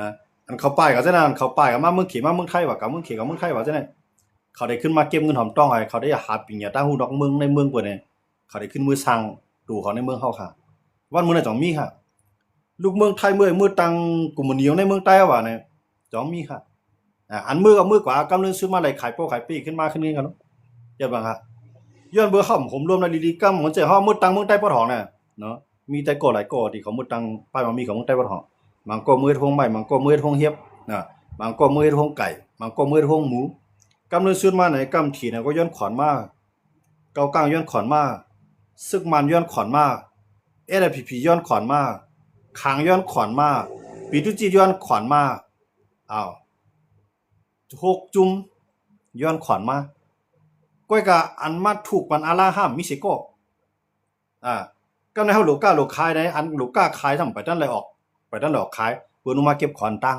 นะอันเขาป้ายก็จะนั่นเขาป้ายก็มาเมืองขี่มาเมืองไทยว่ากับเมืองขี่กับเมืองไทยว่าจะไหนเขาได้ขึ้นมาเก็บเงินหอมต้องให้เขาได้หาปิญญาตั้งหูดอกเมืองในเมืองเปิ้นเนี่ยเขาได้ขึ้นมือสั่งตู่เขาในเมืองเฮาค่ะวันมื้อนั้นจองมีค่ะลูกเมืองไทยมือตังกุมเหนียวในเมืองใต้ว่าเนี่ยจองมีค่ะอันมือกับมือกว่ากำลังซื้อมาไหลขายโปขายปีขึ้นมาขึ้นกันเนาะอย่าบังค่ะย้อนเบอร์ห่อมผมรวมในลีๆกำเหมือนจะเฮามือตังเมืองใต้ปอทองเนี่ยเนาะมีแต่ก่อหลายก่อที่เขามือตังป้ายมามีของเมืองใต้ปอทองบางก็มือทงใหม่บางก็มือทงเฮียบนะบางก็มือทงไก่บางก็มือทงหมูกำลังซื้อมาไหนกำถี่เนี่ยก็ย้อนขอนมาเกาก้างย้อนขอนมาซึกมันย้อนขอนมาLPP ย้อนขอนมาคางย้อนขอนมาปีตุจีย้อนขอนมาหกจุ่มย้อนขอนมาก้อยกะอันมาถูกมันอาลาห้ามมิสิโกก็ในเฮาโลก้าโลคายในอันโลก้าขายทำไปด้านไหลออกไปด้านหลอกขายเปิ้นมาเก็บขอนตั้ง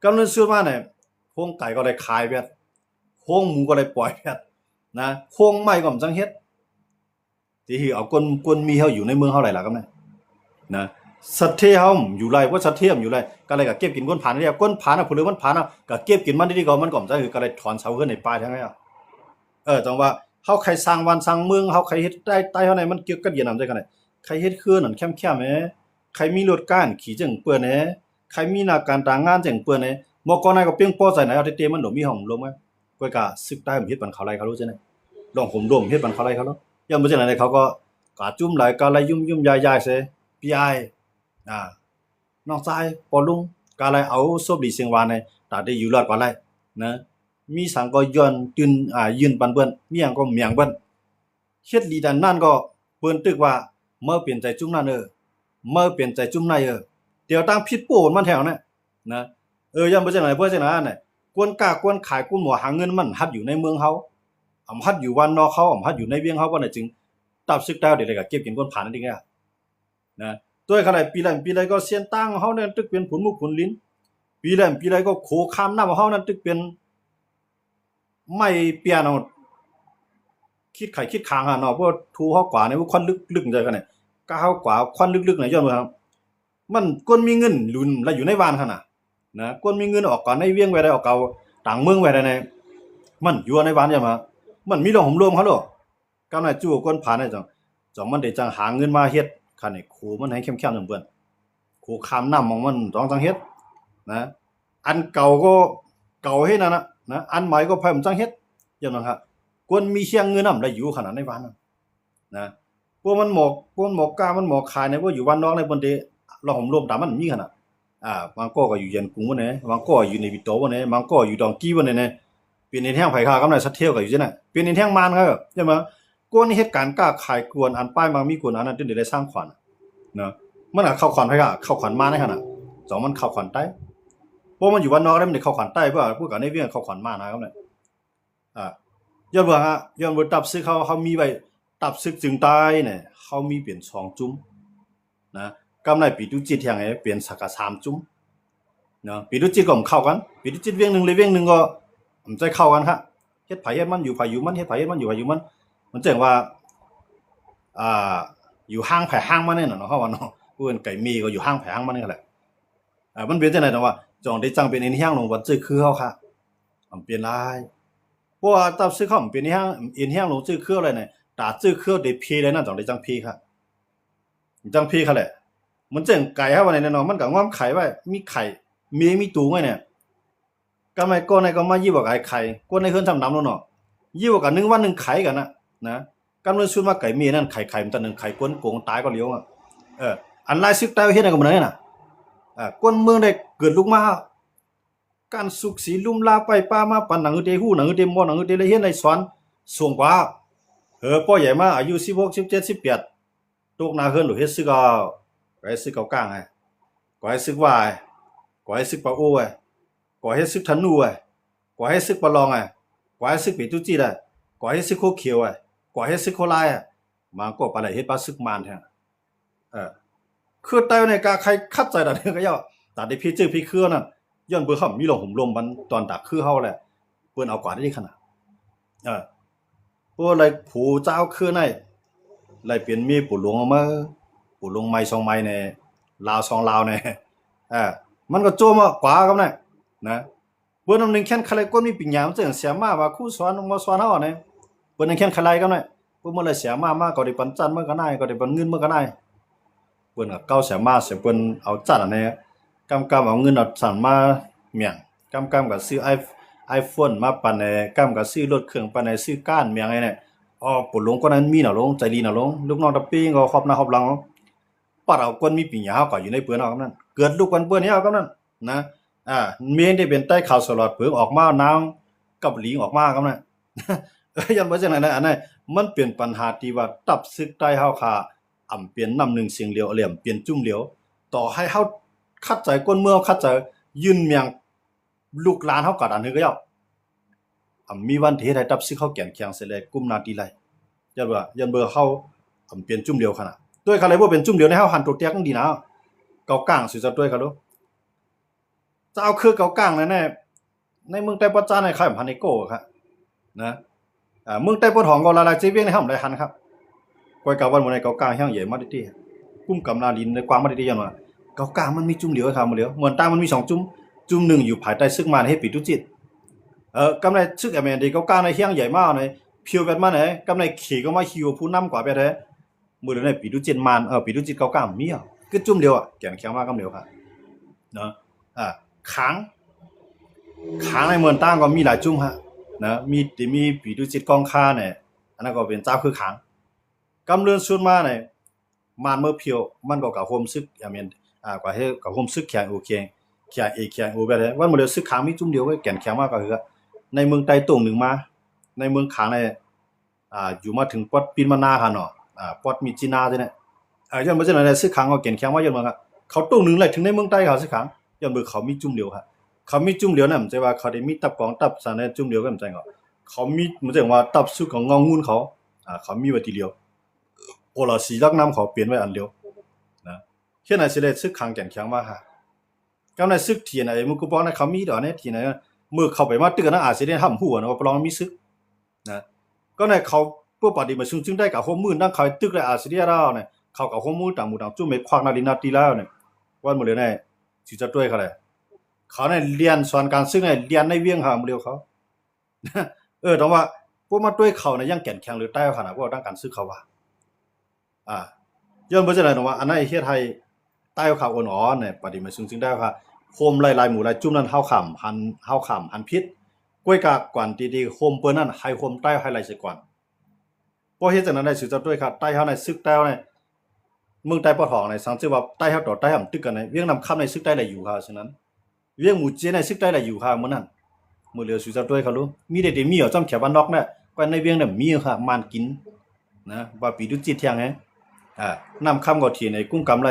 กำลังซื้อมาเนี่ยโคงไก่ก็ได้ขายเบิดโคงหมูก็ได้ปล่อยเบิดนะโคงไม้ก็จังเฮ็ดที่เอาคนมีเฮาอยู่ในเมืองเฮาไหลล่ะกำนั้นนะสัตว์เทเฮาอยู่ไรว่าสัตว์เทมอยู่ไรก็เลยก็เก็บกินก้นผานเนี่ยก้นผานผู้เหลือมันผานก็เก็บกินมันดีๆก็มันก็จังคือก็เลยถอนเสาขึ้นในปลายทั้งนั้นจังว่าเฮาใครสร้างบ้านสร้างเมืองเฮาใครเฮ็ดได้ใต้เฮาไหนมันเกี่ยวกับเวียดนามจังกันใครเฮ็ดคือนั่นแคมๆแหมใครมีรถก้านขี่จังเปิ้นแหนใครมีหน้าการต่างงานจังเปิ้นแหนมอก่อนไหนก็เปียงป้อใส่ไหนเอาเตมันดมีห้องลมมั้ยก้อยกะซึกใต้มันเฮ็ดปันเขาไรเขารู้จังได๋ลองผมร่วมเฮ็ดปันเขาไรเขาเนาะยามบ่จังได๋เขาก็กะจุ่มหลายกะไรยุ่มๆยายๆเสพี่อ้ายน้องชายปอลุงกะไรเอาซบดีเสียงหวานในตาได้อยู่รอดกว่าไรนะมีสังก็ย้อนตื่นยืนปันเปิ้นมีหยังก็เมียงเปิ้นเฮ็ดลีดันนั่นก็เปิ้นตึกว่าเมื่อเปลี่ยนใจจุ่มนั่นเมื่อเปลี่ยนใจจุ่มในเดี๋ยวตั้งผิดโปนมันแถวนั้นนะยังบ่จังได๋เพิ่นจังนั้นน่ะกวนกล้ากวนขายกวนหมอหาเงินมันฮัดอยู่ในเมืองเฮาฮัดอยู่วันนอกเฮาฮัดอยู่ในเวียงเฮาบ่น่ะจึงตับซึกดาวเดี๋ยวก็เก็บกินก้นผานนั่นเองนะตัวขนาดปีไรก็เสียนตั้งเฮานั่นตึกเป็นผลมุกผลลิ้นปีไรก็โขคามน้ำเฮานั่นตึกเป็นไม่เปียเนาะคิดไข่คิดคางเนาะเพราะทูเฮากว่านี่ควันลึกๆจังกันนี่ก้าวกว่าควันลึกๆน่ะย้อนว่ามันคนมีเงินลุนแล้วอยู่ในบ้านคั่นน่ะ นะกวนมีเงินออกก่อนในเวียงไว้ได้ออกเก่าต่างเมืองไว้ได้ในมันอยู่ในบ้านอย่ามามันมีเรื่องหมรวมเขาโลกำลังจู่กวนผ่านได้จังมันได้จังหาเงินมาเฮ็ดคันนี่ครูมันให้เข้มๆนำเพิ่นครูคำนำของมันต้องจังเฮ็ดนะอันเก่าก็เก่าให้นั่นนะอันใหม่ก็พยายามจังเฮ็ดอย่างนั้นครับกวนมีเชียงเงินนำได้อยู่ขนาดในบ้านนะพวกมันหมอกพวกมันหมอกกามันหมอกขายในพวกอยู่บ้านนอกในบนเดเราหอมรวมตามมันมีขนาดบางก็อยู่เย็นกรุงวะเนี่ยบางก็อยู่ในบิโตวะเนี่ยบางก็อยู่ดองกี้วะเนี่ยเป็นในแท่งไผคากำไรสัตว์เที่ยวก็อยู่จังได๋เป็นในแท่งมานครับใช่มั้ยกวนเฮ็ดการค้าขายกวนอันป้ายมามีกวนอันนั้นจึงได้สร้างขวัญเนาะมันเข้าขวัญไผคาเข้าขวัญมาในขนาดสองมันเข้าขวัญใต้เพราะมันอยู่บ้านนอกแล้วมันได้เข้าขวัญใต้เพื่อผู้กันในเวียงเข้าขวัญมานะครับเนี่ยย้อนว่าย้อนว่าตับซึกเขามีไว้ตับซึกจึงตายเนี่ยเขามีเปลี่ยน2จุ้มนะกำไรปีตุจิตอย่างไงเปลี่ยนสัก3จุ้มเนาะปีตุจิตก็เข้ากันปีตุจิตเวียงนึงเลยเวียงนึงก็มันใจเข้ากันครับเฮ็ดไผเฮ็ดมันอยู่ไผอยู่มันเฮ็ดไผเฮ็ดมันอยู่ไผอยู่มันแจ้งว่าอยู่ห้างไผห้างมันเนี่ยเนาะเฮาว่าเนาะผู้อื่นไก่มีก็อยู่ห้างไผห้างมันนี่แหละมันเป็นจังได๋เนาะว่าจองได้จังเป็นอีหยังลงว่าจื้อคือเฮาค่ะมันเปลี่ยนหลายเพราะว่าตับซึกเขามันเป็นอีหยังอีหยังลงจื้อคืออะไรเนี่ยตาจื้อคือได้พีได้นั่นจองได้จังพีค่ะจังพีค่ะแหละมันจังไก่เฮาว่าเนี่ยเนาะมันก็ง้อมไข่ไว้มีไข่มีตูไว้เนี่ยก็ไม่ก็ในก็มายี่บอกไข่ก็ในเฮือนทำน้ำแล้วเนาะยี่บอกกัน1วัน1ไข่กันนะกำลังชุดว่าไก่มีนั่นไข่มันตะนึงไข่กวนโกงตายก็เลี้ยวอันลายซึกตายเฮ็ดได้ก็บ่ได้น่ะกวนเมืองได้เกิดลูกมาการสุกสีลุ่มลาไปป้ามาปันหนังเตหูหนังเตมอหนังเตเลยเฮ็ดในสอนสูงกว่าป้อใหญ่มาอายุ16 17 18ตกหน้าเฮือนหรือเฮ็ดซึกก็ให้ซึกกลางไงก็ให้ซึกว่าก็ให้ซึกปะโอ้ไงก็ให้ซึกธนูไงก็ให้ซึกปะลองไงก็ให้ซึกปีตุจีได้ก็ให้ซึกโคเขียวไงก็ให้ซึกโคลายมาก็ปะไหลเฮ็ดปะซึกมานแท้คือตายในกาใครคัดใจดาเนี่ยก็ย่อตาได้พี่จื้อพี่คือนั่นย้อนเบิ่เขามีหลงหุ่มลมมันตอนดักคือเฮาแหละเปิ้นเอากว่าได้ขนาดพวกอะไรผู้เจ้าคือในไล่เปลี่ยนมีปู่หลวงมาปู่หลวงไม้2ไม้ในลาว2ลาวในมันก็โจมกว่ากับนะเปิ้นนำนึงแค่นใครก็มีปัญญามันจังเสียมาว่าครูสอนมาสอนเฮาเนี่ยเปิ้นนึงแค่นใครกับเปิ้นบ่เลยเสียมาก็ได้ปันจันมันก็ได้ก็ได้ปันเงินมันก็ได้เปิ้นก็เก้าเสียมาเสียเปิ้นเอาจัดอันนี้กำเอาเงินเอาสั่นมาเมียงกำก็ซื้อiPhone มาปันในกำก็ซื้อรถเครื่องปันในซื้อก้านเมียงไอ้เนี่ยปู่หลวงก็นั้นมีน่ะลงใจดีน่ะลงลูกน้องตะปีก็ครอบหน้าครอบหลังปัดเอาคนมีปัญญาเฮาก็อยู่ในเปิ้นเอากับนั้นเกิดลูกกันเปิ้นเฮากับนั้นนะเมียได้เป็นใต้ข่าวสลอดเปิงออกมานางกับหลิงออกมากับนั้นยันบ่จังได๋อันนั้นมันเป็นปัญหาที่ว่าตับซึกใต้เฮาค่ะเปลี่ยนนำ1เสียงเหลียวเหลี่ยมเปลี่ยนจุ่มเหลียวต่อให้เฮาคัดใจก้นเมืองคัดใจยืนเมียงลูกหลานเฮาก็ดันคือก็ยอมีวันที่ให้ตับซึกเฮาแก่นแข็งเสียเลยกุมนาทีไรยันเบอเฮาเปลี่ยนจุ่มเหลียวขนาดด้วยคันเลยบ่เป็นจุ่มเหลียวในเฮาหันตัวแตกจังดีนะเกากลางสิจะด้วยครับลูกจะเอาคือเกากลางแน่ในเมืองใต้ปัจจาในค่ายพันนิโก้ครับนะเมืองใต้ปทองก็หลายๆจีเวียงในห้ำหลายหันครับก้อยกาวันมื้อในเกากลางแห่งใหญ่มาติกุ้มกำลาลินในกว้างมาติยันว่าเกากลางมันมีจุ่มเหลียวครับมื้อเหลียวเหมือนตางมันมี2จุ่ม1อยู่ภายใต้ซึกมารให้ปิตุจิตกำไรซึกอเมริกาเกากลางในแห่งใหญ่มาในเพียวแบบมาไหนกำไรขี่ก็มาฮิวผู้นำกว่าแบบแท้มื้อในปิตุจิตมารปิตุจิตเกากลางมีคือจุ่มเหลียวแก่นแข็งมากกำเหลียวครับเนาะค้างในเมืองต่างก็มีหลายจุ่มฮะนะมีปีตุจิตกองค่าเนี่ยอันนั้นก็เป็นเจ้าคือขังกำเรือนสุดมาเนี่ยมานเมื่อเพียวมันก็กับโฮมซึกอย่างเมียนกว่าให้กับโฮมซึกแข็งโอเคแข็งแข็งโอแบบนี้วันมื้อเดียวซึกขังมีจุ่มเดียวก็แก่นแข็งมากก็คือในเมืองใต้ตรงหนึ่งมาในเมืองขังในอยู่มาถึงปอดปีนมานาค่ะเนาะปอดมีจีนาจังได๋ย้อนบ่จังได๋ซึกขังก็แก่นแข็งมาย้อนเมืองเขาตรงหนึ่งเลยถึงในเมืองใต้เขาซึกขังย้อนเบิ่งเขามีจุ่มเดียวครับเขามีจุ่มเหลียวนั่นมันใจว่าเขาได้มีตับกองตับสารในจุ่มเหลียวก็มันใจก็เขามีมันใจว่าตับสุของงองงูนเขาเขามีไว้ทีเดียวโอละสีลักน้ำเขาเปลี่ยนไว้อันเดียวนะเฮ็ดให้สิได้ซึกขังแก่นแข็งมาค่ะกำในซึกที่ไหนมึงกูบอกนะเขามีดอกเนี่ยที่ไหนมื้อเข้าไปมาตึกนั้นอาจสิได้ห้ำหัวนะว่าปลองมีซึกนะก็ในเขาผู้ปฏิบัติซึ่งได้กับโฮมมือนั่งเขาตึกได้อาจสิได้แล้วเนี่ยเขากับโฮมมือต่างหมู่ต่างจุ่มไม่ควักนาฬินาตีแล้วเนี่ยว่ามื้อเลยเนี่ยสิจะด้วยเขาแหละ เขาเนี่ยเรียนสอนการซึ่งเนี่ยเรียนในเวียงหามเดียวเขา แต่ว่าพวกมาด้วยเขาเนี่ยยังแก่นแข็งหรือใต้ขนาดพวกด้านการซื้อเขาว่าย้อนบ่ใช่เลยว่าอันนั้นไอ้เฮ็ดให้ใต้เขาอ่อนๆเนี่ยปฏิมาซึ่งได้ค่ะโคมหลายๆหมู่หลายจุ่มนั้นเฮาขำหันพิษกล้วยกากกวนดีๆโคมเปิ้นนั้นให้โคมใต้ให้หลายสิกว่าพอเฮ็ดจังนั้นได้สืบจับด้วยค่ะใต้เฮาในซึกใต้ในเมืองใต้ปอทองในสังสิว่าใต้เฮาต่อใต้หำตึกกันในเวียงนำค่ำในซึกใต้ได้อยู่ค่ะฉะนั้นเวียงหมู่เจในซึกใต้ได้อยู่ค่ะมื้อนั้นมื้อเหลือสืบจับด้วยเขารู้มีได้มีเอาจ้ำแขบ้านนอกเนี่ยก็ในเวียงเนี่ยมีค่ะมานกินนะว่าปีดุจิตเที่ยงไงน้ำค่ำก็เทียในกุ้งกำไร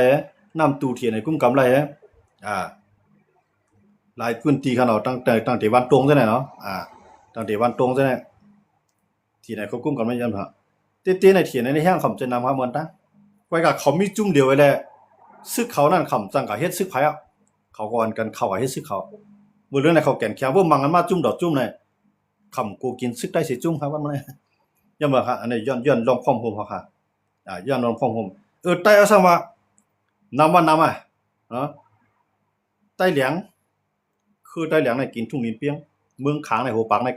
น้ำตูเทียในกุ้งกำไรหลายพื้นที่เขาเนาะตั้งแต่วันตรงซะเนาะตั้งแต่วันตรงซะเนี่ยที่ไหนเขากุ้งกำไรยันฮะเต้ๆในเทียในแห้งขำจะนำมาเหมือนตั้งไว้ก็เขามีจุ่มเดียวไว้แหละซึกเขานั่นขำจังก็เฮ็ดซึกไผเขาก่อนกันเข้าเฮ็ดซึกเขาบ่เรื่องในเขาแก่นแข็งพวกมังกันมาจุ่มดอกจุ่มเนี่ยขำกูกินซึกได้สิจุ่มครับว่ามันยังบ่ค่ะอันนี้ย้อนลองพร้อมโฮมเขาค่ะย้อนลองพร้อมโฮมใต้เอาซะว่านำว่าเนาะใต้เหลียงคือใต้เหลียงในกินทุ่งนินเปียงเมืองขางในโหปากใน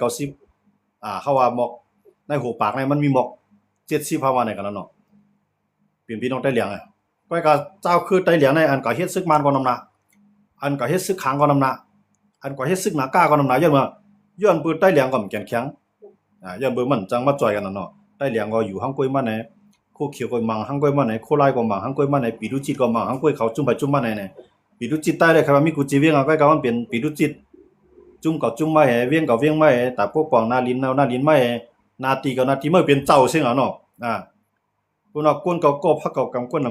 90เขาว่าหมอกในโหปากในมันมีหมอก70ภาวะในกันแล้วเนาะเป็นพี่น้องใต้เหลียงก็ก็เจ้าคือใต้เหลียงในอันก็เฮ็ดซึกมานก่อนนำหน้าอันก็เฮ็ดซึกขางก่อนนำหน้าอันก็เฮ็ดซึกหน้ากล้าก่อนนำหน้าย้อนปืนใต้เหลียงก็แก่นแข็งย้อนเบิ่งมันจังมาจ่อยกันเนาะใต้เหลียงก็อยู่หังกวยมาไหนโคเขียวก็มังหังกวยมาไหนโคลายก็มังหังกวยมาไหนปีดุจิตก็มังหังกวยเขาจุ่มไปจุ่มมาไหนปีดุจิตใต้เลยครับมีกูจีเวียงก็ก็มันเป็นปีดุจิตจุ่มก็จุ่มมาเวียงก็เวียงมาแต่พวกปองนาลินมานาตีก็นาตีมาเป็นเจ้าซึ่งเนาะพวกนอกก้นก็พักก็กำก้น